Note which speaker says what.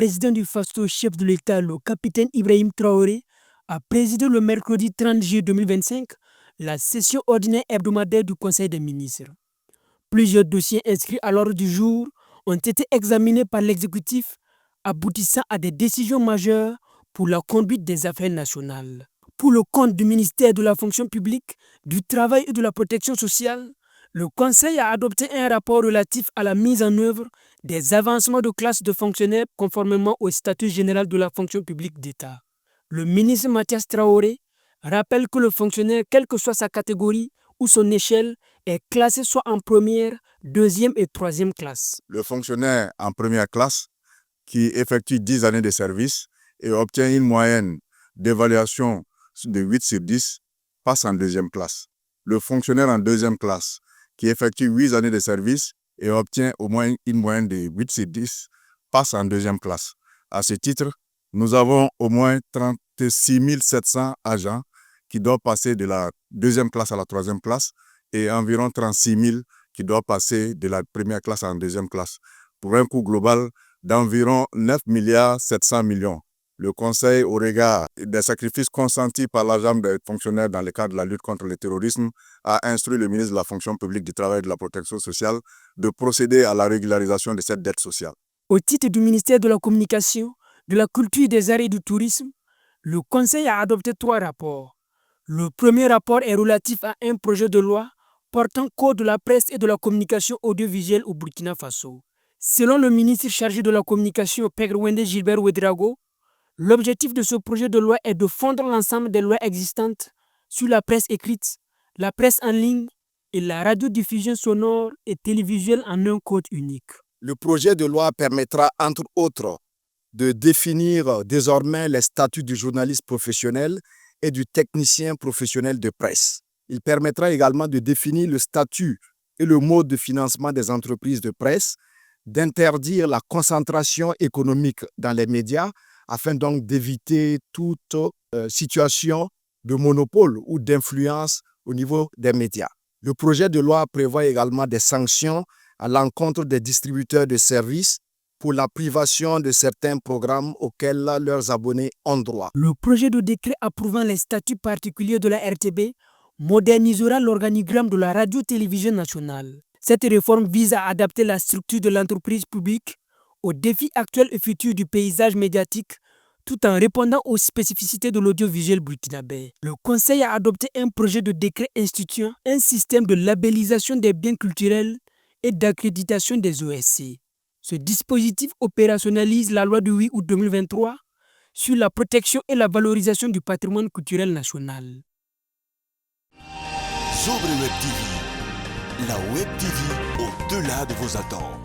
Speaker 1: président du FASTO, chef de l'État, le capitaine Ibrahim Traoré, a présidé le mercredi 30 juillet 2025 la session ordinaire hebdomadaire du Conseil des ministres. Plusieurs dossiers inscrits à l'ordre du jour ont été examinés par l'exécutif, aboutissant à des décisions majeures pour la conduite des affaires nationales. Pour le compte du ministère de la fonction publique, du travail et de la protection sociale, le Conseil a adopté un rapport relatif à la mise en œuvre des avancements de classe de fonctionnaires conformément au statut général de la fonction publique d'État. Le ministre Mathias Traoré rappelle que le fonctionnaire, quelle que soit sa catégorie ou son échelle, est classé soit en première, deuxième et troisième classe.
Speaker 2: Le fonctionnaire en première classe qui effectue 10 années de service et obtient une moyenne d'évaluation de 8 sur 10 passe en deuxième classe. Le fonctionnaire en deuxième classe qui effectue 8 années de service et obtient au moins une moyenne de 8 sur 10 passe en deuxième classe. À ce titre, nous avons au moins 36 700 agents qui doivent passer de la deuxième classe à la troisième classe et environ 36 000 qui doivent passer de la première classe en deuxième classe, pour un coût global d'environ 9 700 millions. Le Conseil, au regard des sacrifices consentis par l'agent des fonctionnaires dans le cadre de la lutte contre le terrorisme, a instruit le ministre de la fonction publique, du travail et de la protection sociale de procéder à la régularisation de cette dette sociale.
Speaker 1: Au titre du ministère de la Communication, de la Culture, des Arts et du Tourisme, le Conseil a adopté 3 rapports. Le premier rapport est relatif à un projet de loi portant code de la presse et de la communication audiovisuelle au Burkina Faso. Selon le ministre chargé de la communication, Pègre Wende Gilbert Ouedraogo, l'objectif de ce projet de loi est de fondre l'ensemble des lois existantes sur la presse écrite, la presse en ligne et la radiodiffusion sonore et télévisuelle en un code unique.
Speaker 3: Le projet de loi permettra, entre autres, de définir désormais les statuts du journaliste professionnel et du technicien professionnel de presse. Il permettra également de définir le statut et le mode de financement des entreprises de presse, d'interdire la concentration économique dans les médias afin donc d'éviter toute situation de monopole ou d'influence au niveau des médias. Le projet de loi prévoit également des sanctions à l'encontre des distributeurs de services pour la privation de certains programmes auxquels leurs abonnés ont droit.
Speaker 1: Le projet de décret approuvant les statuts particuliers de la RTB modernisera l'organigramme de la radio-télévision nationale. Cette réforme vise à adapter la structure de l'entreprise publique aux défis actuels et futurs du paysage médiatique, tout en répondant aux spécificités de l'audiovisuel burkinabé. Le Conseil a adopté un projet de décret instituant un système de labellisation des biens culturels et d'accréditation des OSC. Ce dispositif opérationnalise la loi du 8 août 2023 sur la protection et la valorisation du patrimoine culturel national.
Speaker 4: Sobre Web TV, la Web TV au-delà de vos attentes.